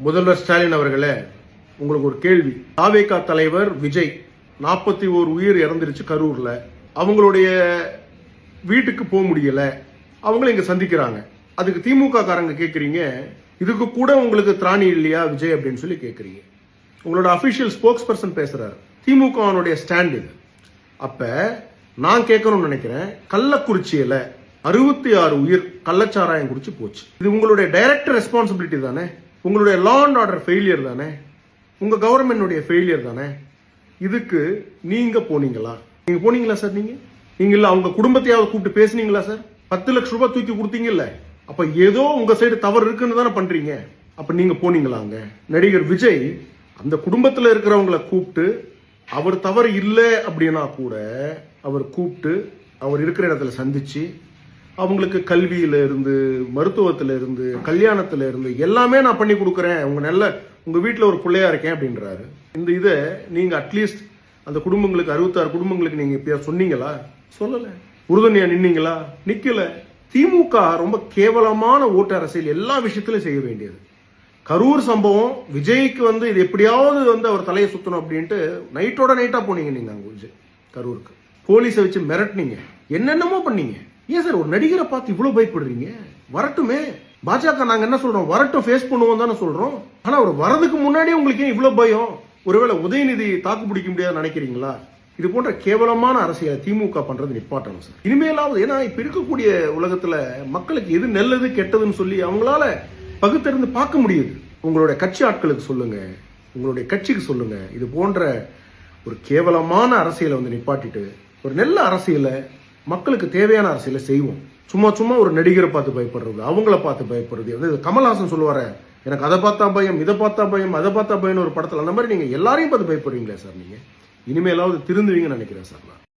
முதல்வர் ஸ்டாலின் அவர்களே, உங்களுக்கு ஒரு கேள்வி. தாவேகா தலைவர் விஜய் 41 உயிர் இறந்துருச்சு கரூர்ல. அவங்களுடைய வீட்டுக்கு போக முடியல. அவங்கள இங்க சந்திக்கிறாங்க. அதுக்கு திமுக காரங்க கேக்குறீங்க, இதுக்கு கூட உங்களுக்கு திராணி இல்லையா விஜய் அப்படின்னு சொல்லி கேக்குறீங்க. உங்களோட அபிஷியல் ஸ்போக்ஸ் பர்சன் பேசுறாரு. திமுக ஸ்டாண்ட் இது. அப்ப நான் கேட்கணும்னு நினைக்கிறேன், கள்ளக்குறிச்சியில 66 உயிர் கள்ளச்சாராயம் குடிச்சு போச்சு. இது உங்களுடைய டைரக்ட் ரெஸ்பான்சிபிலிட்டி தானே? உங்களுடைய லா அண்ட் ஆர்டர் ஃபெயிலியர் தானே? உங்க கவர்மெண்ட் ஃபெயிலியர் தானே? இதுக்கு நீங்க போனீங்களா? நீங்க போனீங்களா சார்? நீங்க இல்ல அவங்க குடும்பத்தையாவது கூப்பிட்டு பேசுனீங்களா சார்? 10 லட்சம் ரூபாய் தூக்கி கொடுத்தீங்கல்ல, அப்ப ஏதோ உங்க சைடு தவறு இருக்குன்னு தானே பண்றீங்க. அப்ப நீங்க போனீங்களாங்க? நடிகர் விஜய் அந்த குடும்பத்துல இருக்கிறவங்களை கூப்பிட்டு, அவர் தவறு இல்லை அப்படின்னா கூட அவர் கூப்பிட்டு அவர் இருக்கிற இடத்துல சந்திச்சு அவங்களுக்கு கல்வியில இருந்து, மருத்துவத்துல இருந்து, கல்யாணத்துல இருந்து எல்லாமே நான் பண்ணி கொடுக்குறேன், உங்க வீட்டுல ஒரு பிள்ளையா இருக்கேன் அப்படின்றாரு. இந்த இதை நீங்க அட்லீஸ்ட் அந்த குடும்பங்களுக்கு 66 குடும்பங்களுக்கு நீங்க இப்ப சொன்னீங்களா? சொல்லல. உறுதுணையா நின்னீங்களா? நிக்கல. திமுக ரொம்ப கேவலமான ஓட்டு அரசியல் எல்லா விஷயத்திலும் செய்ய வேண்டியது. கரூர் சம்பவம் விஜய்க்கு இது எப்படியாவது அவர் தலையை சுத்தணும் அப்படின்ட்டு நைட்டோட நைட்டா போனீங்க நீங்க அங்க விஜய் கரூருக்கு. போலீஸை வச்சு மிரட்டினீங்க, என்னென்னமோ பண்ணீங்க. ஏன் சார் ஒரு நடிகரை பார்த்து இவ்வளவு பயப்படுறீங்க? வரட்டுமே. பாஜக நாங்க என்ன சொல்றோம், வரட்டும், ஃபேஸ் பண்ணுவோம் தானே சொல்றோம். ஆனா அவர் வரதுக்கு முன்னாடியே உங்களுக்கு ஏன் இவ்வளவு பயம்? ஒருவேளை உதயநிதி தாக்கு பிடிக்க முடியாது நினைக்கிறீங்களா? இது போன்ற கேவலமான அரசியலை திமுக பண்றது நிப்பாட்டணும் சார். இனிமேலாவது, ஏன்னா இப்ப இருக்கக்கூடிய உலகத்துல மக்களுக்கு எது நல்லது கெட்டதுன்னு சொல்லி அவங்களால பகுத்தறிந்து பார்க்க முடியுது. உங்களுடைய கட்சி ஆட்களுக்கு சொல்லுங்க, உங்களுடைய கட்சிக்கு சொல்லுங்க, இது போன்ற ஒரு கேவலமான அரசியலை நிப்பாட்டிட்டு ஒரு நல்ல அரசியலை, மக்களுக்கு தேவையான அரசியலை செய்வோம். சும்மா ஒரு நடிகரை பார்த்து பயப்படுறது, அவங்கள பார்த்து பயப்படுறது. கமல்ஹாசன் சொல்லுவாரு, எனக்கு அதை பார்த்தா பயம், இதை பார்த்தா பயம், அதை பார்த்தா பயம் ஒரு படத்துல. அந்த மாதிரி நீங்க எல்லாரையும் பார்த்து பயப்படுறீங்களே சார். நீங்க இனிமேலாவது திருந்துவீங்கன்னு நினைக்கிறேன் சார்.